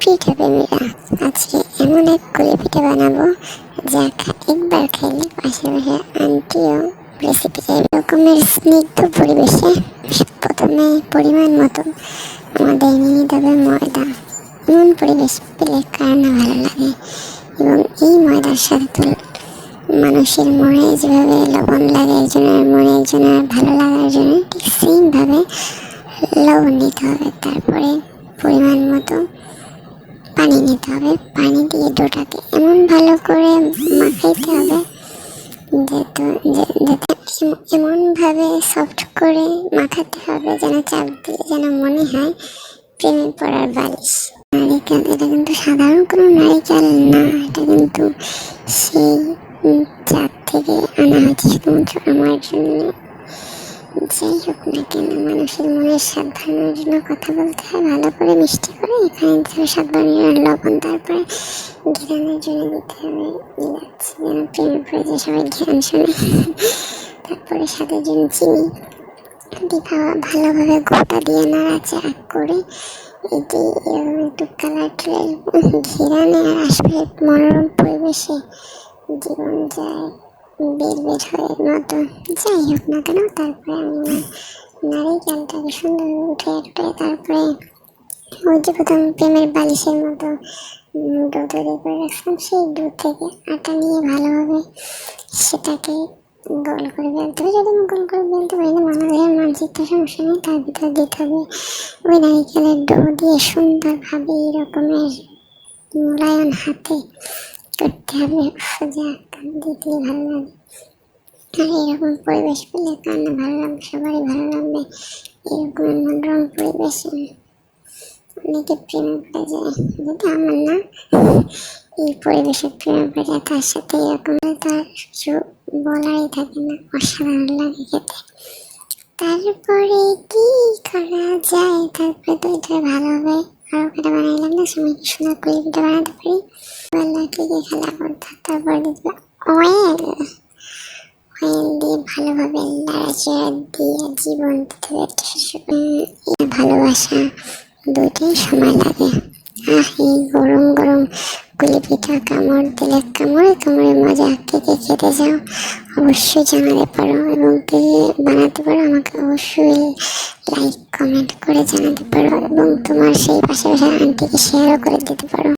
পিঠা প্রেমীরা, আজকে এমন এক কুলি পিঠা বানাবো যা একবার খাইলে পাশাপাশি আন্টিও রেসিপি চাইবে। রকমের স্নিগ্ধ পরিবেশে প্রথমে পরিমাণ মতো আমাদের নিয়ে নিতে হবে ময়দা। এমন পরিবেশ পেলে কার না ভালো লাগে, এবং এই ময়দার সাথে মানুষের মনে যেভাবে লবণ লাগে একজনের মনে একজনের ভালো লাগার জন্য, ঠিক সেইভাবে লবণ নিতে হবে। তারপরে পরিমাণ মতো পানি নিতে হবে। পানি দিয়ে ডোটাকে এমন ভালো করে মাখাইতে হবে যাতে এমনভাবে সফট করে মাখাতে হবে যেন চাপ দিয়ে যেন মনে হয় প্রেমে পড়ার বালিশ। নারিকেল, এটা কিন্তু সাধারণ কোনো নারিকেল না, এটা কিন্তু সেই চাঁদ থেকে আনা হয়েছে শুধুমাত্র আমার জন্য। যাই হোক না কেন, মানুষের মনের স্বাদ বাড়ানোর জন্য কথা বলতে হয় ভালো করে মিষ্টি করে। এখানে দিতে হবে স্বাদ বাড়ানোর জন্য লবণ, তারপরে ঘেরানোর জন্য দিতে হবে ইলাচ, যেন প্রেমে পড়ে যে সবাই ঘেরান শোনে। তারপরে স্বাদের জন্য চিনি দিয়ে ভালোভাবে গোটা দিয়ে নাড়াচাড়া করে এটি এরকম একটু কালার চলে আসবে। ঘেরানে আর আসবে মনোরম পরিবেশে জীবন যায় বের হয়ে মতো। যাই হোক না কেন, তারপরে আমি নারিকেলটাকে সুন্দর উঠে তারপরে ওই যে প্রথম প্রেমের বালিশের মতো ডো তৈরি করে রাখলাম, সেই ডো থেকে আটা নিয়ে ভালোভাবে সেটাকে গোল করে বেলতে হবে। যদি আমি গোল করে বেলতে পারি না, বাংলাদেশের মানচিত্র সমস্যা নেই, তার ভিতরে দিতে হবে ওই নারিকেলের ডো দিয়ে সুন্দরভাবে এরকমের মোলায়ন হাতে করতে হবে। যা দেখলে ভালো লাগে, আর এরকম পরিবেশ পেলে কার না ভালো লাগবে, সবারই ভালো লাগবে। এরকম মনোরম পরিবেশে অনেকে প্রেমে পড়ে যায়, যদি আমার না এই পরিবেশে প্রেমে পড়ে যায়, তার সাথে এরকম তার কিছু বলারই থাকে না, অসাধারণ লাগে খেতে। তারপরে কি করা যায়, তারপরে তো এটা ভালোভাবে আরো কটা বানাইলাম না, সময় কি সুন্দর কুলি পিঠা বানাতে পারি। কি কি খেলা করতে, তারপরে দিতে অয়েল দিয়ে ভালোভাবে নাড়াচাড়া দিয়ে জীবন ভালোবাসা দুইটাই সময় লাগে। এই গরম গরম কুলি পিঠা কামড় দিলে কামড়ে মজা কে কে খেতে যাও অবশ্যই জানাতে পারো, এবং কে বানাতে পারো আমাকে অবশ্যই লাইক কমেন্ট করে জানাতে পারো, এবং তোমার সেই পাশাপাশি আন্টিকে শেয়ারও করে দিতে পারো।